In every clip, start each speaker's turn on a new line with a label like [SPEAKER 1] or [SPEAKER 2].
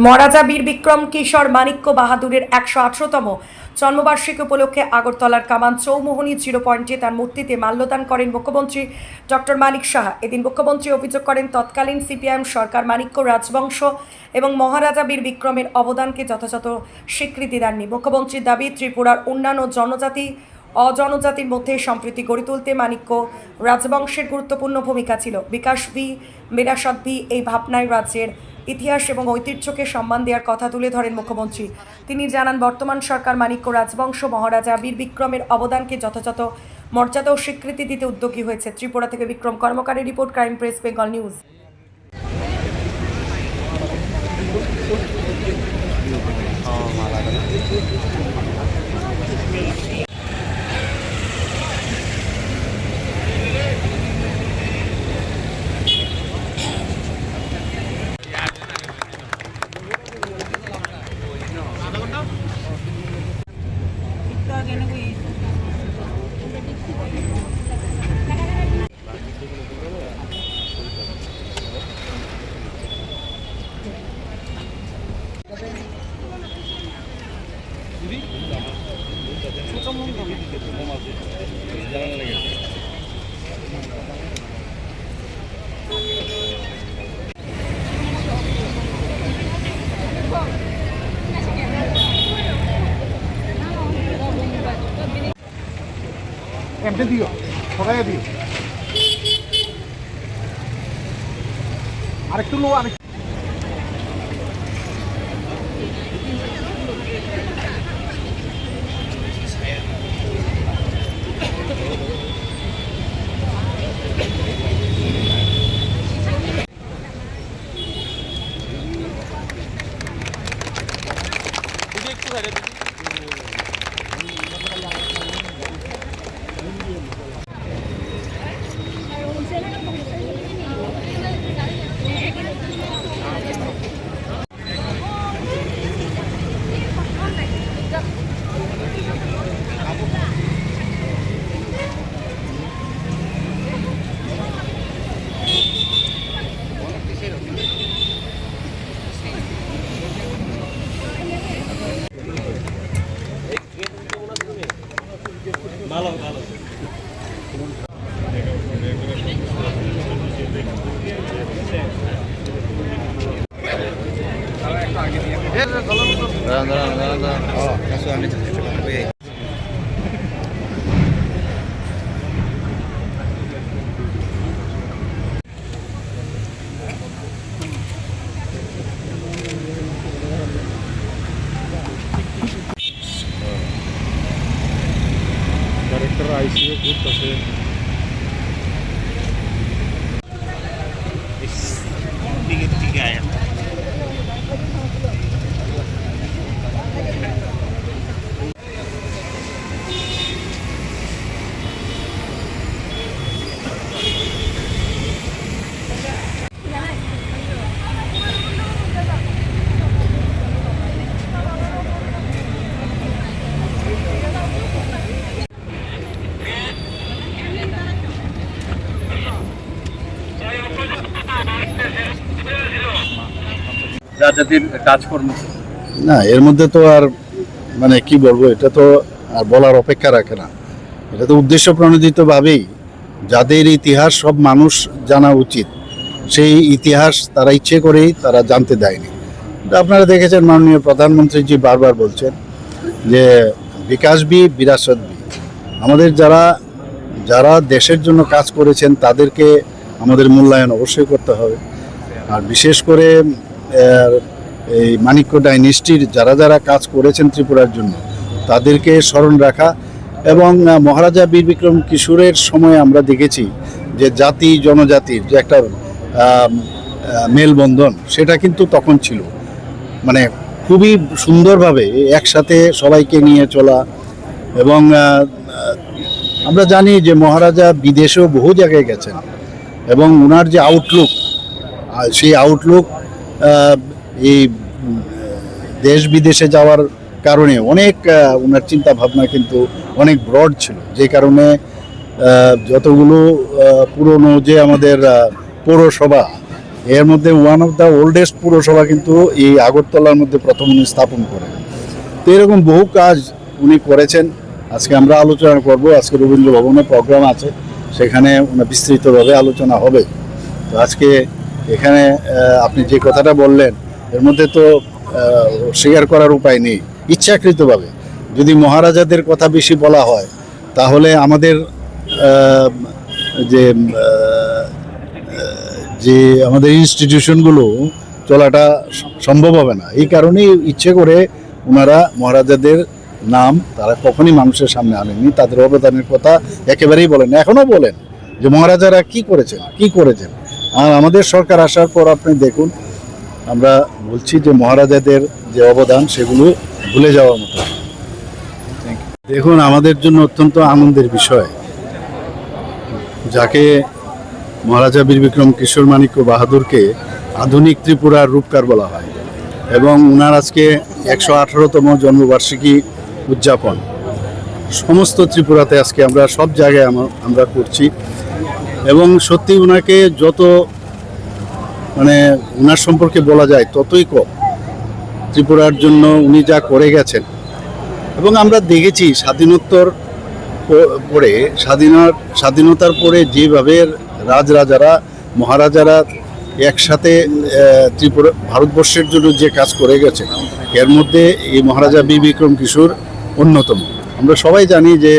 [SPEAKER 1] মহারাজা বীর বিক্রম কিশোর মানিক্য বাহাদুরের ১১৮তম জন্মবার্ষিকী উপলক্ষে আগরতলার কামান চৌমোহনী জিরো পয়েন্টে তার মূর্তিতে মাল্যদান করেন মুখ্যমন্ত্রী ডক্টর মানিক সাহা। এদিন মুখ্যমন্ত্রী অভিযোগ করেন তৎকালীন সিপিআইএম সরকার মানিক্য রাজবংশ এবং মহারাজা বীর বিক্রমের অবদানকে যথাযথ স্বীকৃতি দেননি। মুখ্যমন্ত্রীর দাবি, ত্রিপুরার অন্যান্য অজনজাতির মধ্যে সম্প্রীতি গড়ে তুলতে মানিক্য রাজবংশের গুরুত্বপূর্ণ ভূমিকা ছিল। বিকাশ ভি বিরাসত ভি এই ভাবনায় রাজ্যের ইতিহাস এবং ঐতিহ্যকে সম্মান দেওয়ার কথা তুলে ধরেন মুখ্যমন্ত্রী। তিনি জানান, বর্তমান সরকার মানিক্য রাজবংশ মহারাজা বীর বিক্রমের অবদানকে যথাযথ মর্যাদা ও স্বীকৃতি দিতে উদ্যোগী হয়েছে। ত্রিপুরা থেকে বিক্রম কর্মকারের report, crime press, Bengal news.
[SPEAKER 2] এমনি দিও, সবাই দিও। আরেকটু লো, আরেকটু। डायरेक्टर आईसीयू खूप तसे
[SPEAKER 3] রাজাদের কাজকর্ম
[SPEAKER 4] না, এর মধ্যে তো আর মানে কি বলবো, এটা তো আর বলার অপেক্ষা রাখে না। এটা তো উদ্দেশ্য প্রণোদিতভাবেই যাদের ইতিহাস সব মানুষ জানা উচিত, সেই ইতিহাস তারা ইচ্ছে করেই তারা জানতে দেয়নি। আপনারা দেখেছেন মাননীয় প্রধানমন্ত্রীজি বারবার বলছেন যে বিকাশ বি বিরাসত বি। আমাদের যারা দেশের জন্য কাজ করেছেন তাদেরকে আমাদের মূল্যায়ন অবশ্যই করতে হবে। আর বিশেষ করে এই মানিক্য ডাইনেস্টির যারা কাজ করেছেন ত্রিপুরার জন্য তাদেরকে স্মরণ রাখা। এবং মহারাজা বীর বিক্রম কিশোরের সময় আমরা দেখেছি যে জাতি জনজাতির যে একটা মেলবন্ধন, সেটা কিন্তু তখন ছিল, মানে খুবই সুন্দরভাবে একসাথে সবাইকে নিয়ে চলা। এবং আমরা জানি যে মহারাজা বিদেশেও বহু জায়গায় গেছেন এবং ওনার যে আউটলুক, সেই আউটলুক এই দেশ বিদেশে যাওয়ার কারণে অনেক ওনার চিন্তা ভাবনা কিন্তু অনেক ব্রড ছিল, যে কারণে যতগুলো পুরনো যে আমাদের পৌরসভা এর মধ্যে ওয়ান অফ দ্য ওল্ডেস্ট পৌরসভা কিন্তু এই আগরতলার মধ্যে প্রথম উনি স্থাপন করেন। তো এরকম বহু কাজ উনি করেছেন। আজকে আমরা আলোচনা করব। আজকে রবীন্দ্র ভবনে প্রোগ্রাম আছে, সেখানে বিস্তৃতভাবে আলোচনা হবে। তো আজকে এখানে আপনি যে কথাটা বললেন, এর মধ্যে তো স্বীকার করার উপায় নেই। ইচ্ছাকৃতভাবে যদি মহারাজাদের কথা বেশি বলা হয়, তাহলে আমাদের যে আমাদের ইনস্টিটিউশনগুলো চলাটা সম্ভব হবে না। এই কারণেই ইচ্ছে করে ওনারা মহারাজাদের নাম তারা কখনই মানুষের সামনে আনেননি, তাদের অবদানের কথা একেবারেই বলেন, এখনও বলেন যে মহারাজারা কি করেছেন। আর আমাদের সরকার আসার পর আপনি দেখুন, আমরা বলছি যে মহারাজাদের যে অবদান সেগুলো ভুলে যাওয়ার মতো। দেখুন, আমাদের জন্য অত্যন্ত আনন্দের বিষয়, যাকে মহারাজা বীর বিক্রম কিশোর মাণিক্য বাহাদুরকে আধুনিক ত্রিপুরার রূপকার বলা হয়, এবং ওনার আজকে 118তম জন্মবার্ষিকী উদযাপন সমস্ত ত্রিপুরাতে আজকে আমরা সব জায়গায় আমরা করছি। এবং সত্যি ওনাকে যত ওনার সম্পর্কে বলা যায় ততই কম। ত্রিপুরার জন্য উনি যা করে গেছেন, এবং আমরা দেখেছি স্বাধীনতার পরে যেভাবে রাজরাজারা মহারাজারা একসাথে ত্রিপুরা ভারতবর্ষের জন্য যে কাজ করে গেছে, এর মধ্যে এই মহারাজা বীর বিক্রম কিশোর অন্যতম। আমরা সবাই জানি যে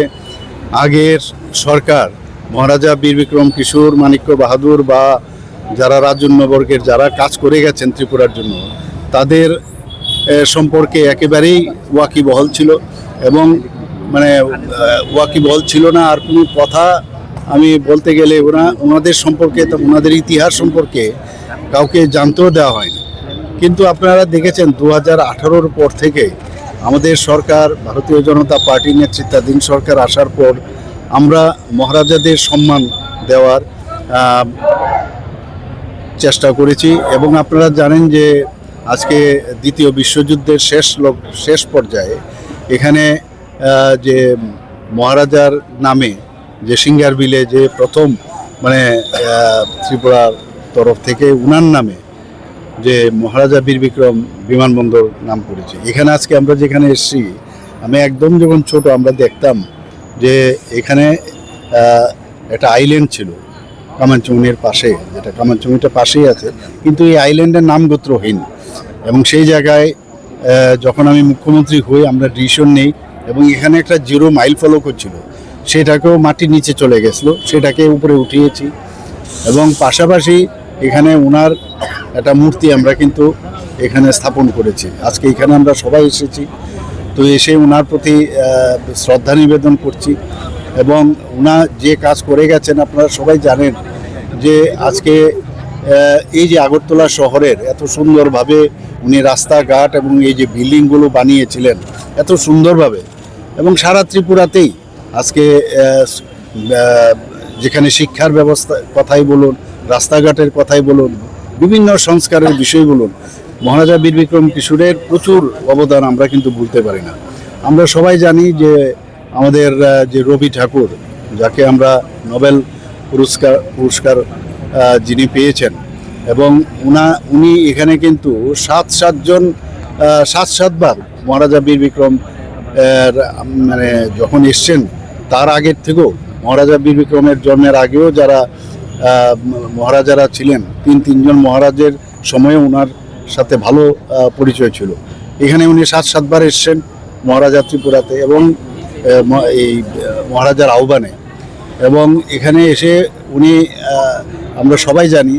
[SPEAKER 4] আগের সরকার মহারাজা বীর বিক্রম কিশোর মাণিক্য বাহাদুর বা যারা রাজন্যবর্গের যারা কাজ করে গেছেন ত্রিপুরার জন্য, তাদের সম্পর্কে একেবারেই ওয়াকিবহল ছিল। এবং ওয়াকিবহল ছিল না আর কোনো কথা আমি বলতে গেলে ওনাদের সম্পর্কে, ওনাদের ইতিহাস সম্পর্কে কাউকে জানতেও দেওয়া হয়নি। কিন্তু আপনারা দেখেছেন 2018-র পর থেকে আমাদের সরকার, ভারতীয় জনতা পার্টি নেতৃত্বাধীন সরকার আসার পর আমরা মহারাজাদের সম্মান দেওয়ার চেষ্টা করেছি। এবং আপনারা জানেন যে আজকে দ্বিতীয় বিশ্বযুদ্ধের শেষ পর্যায়ে এখানে যে মহারাজার নামে যে সিঙ্গার বিলে যে প্রথম ত্রিপুরার তরফ থেকে উনার নামে যে মহারাজা বীর বিক্রম বিমানবন্দর নাম করেছে। এখানে আজকে আমরা যেখানে এসেছি, আমি একদম যখন ছোট আমরা দেখতাম যে এখানে একটা আইল্যান্ড ছিল কামানচুঙির পাশে, যেটা কামানচুঙিটা পাশেই আছে, কিন্তু এই আইল্যান্ডের নাম গোত্রহীন। এবং সেই জায়গায় যখন আমি মুখ্যমন্ত্রী হই আমরা ডিসিশন নেই, এবং এখানে একটা 0 মাইল ফলকও ছিল, সেটাকেও মাটির নিচে চলে গেছিলো, সেটাকে উপরে উঠিয়েছি। এবং পাশাপাশি এখানে ওনার একটা মূর্তি আমরা কিন্তু এখানে স্থাপন করেছি। আজকে এখানে আমরা সবাই এসেছি, তো এসে ওনার প্রতি শ্রদ্ধা নিবেদন করছি। এবং ওনা যে কাজ করে গেছেন আপনারা সবাই জানেন যে আজকে এই যে আগরতলা শহরের এত সুন্দরভাবে উনি রাস্তাঘাট এবং এই যে বিল্ডিংগুলো বানিয়েছিলেন এত সুন্দরভাবে, এবং সারা ত্রিপুরাতেই আজকে যেখানে শিক্ষার ব্যবস্থা কথাই বলুন, রাস্তাঘাটের কথাই বলুন, বিভিন্ন সংস্কারের বিষয় বলুন, মহারাজা বীর বিক্রম কিশোরের প্রচুর অবদান আমরা কিন্তু ভুলতে পারি না। আমরা সবাই জানি যে আমাদের যে রবি ঠাকুর, যাকে আমরা নোবেল পুরস্কার যিনি পেয়েছেন, এবং উনি এখানে কিন্তু 7-7বার মহারাজা বীর বিক্রম যখন এসছেন তার আগের থেকেও, মহারাজা বীর বিক্রমের জন্মের আগেও যারা মহারাজারা ছিলেন, 3জন মহারাজের সময়ে ওনার সাথে ভালো পরিচয় ছিল। এখানে উনি 7-7বার এসছেন মহারাজা ত্রিপুরাতে, এবং এই মহারাজার আহ্বানে। এবং এখানে এসে উনি, আমরা সবাই জানি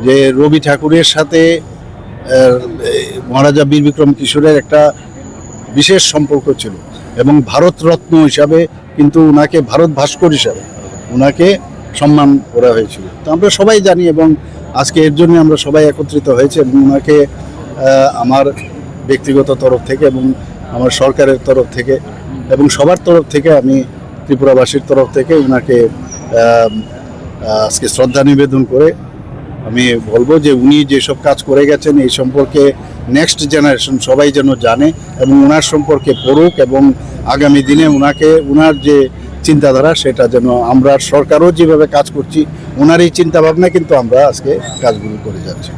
[SPEAKER 4] যে রবি ঠাকুরের সাথে মহারাজা বীর বিক্রম কিশোরের একটা বিশেষ সম্পর্ক ছিল, এবং ভারতরত্ন হিসাবে কিন্তু ওনাকে, ভারত ভাস্কর হিসাবে ওনাকে সম্মান করা হয়েছিল। তো আমরা সবাই জানি, এবং আজকে এর জন্য আমরা সবাই একত্রিত হয়েছে। এবং ওনাকে আমার ব্যক্তিগত তরফ থেকে এবং আমার সরকারের তরফ থেকে এবং সবার তরফ থেকে, আমি ত্রিপুরাবাসীর তরফ থেকে ওনাকে আজকে শ্রদ্ধা নিবেদন করে আমি বলবো যে উনি যেসব কাজ করে গেছেন এই সম্পর্কে নেক্সট জেনারেশন সবাই যেন জানে এবং ওনার সম্পর্কে পড়ুক, এবং আগামী দিনে ওনার যে চিন্তাধারা, সেটা যেন আমরা সরকারও যেভাবে কাজ করছি ওনার এই চিন্তা ভাবনা কিন্তু আমরা আজকে কাজগুলো করে যাচ্ছি।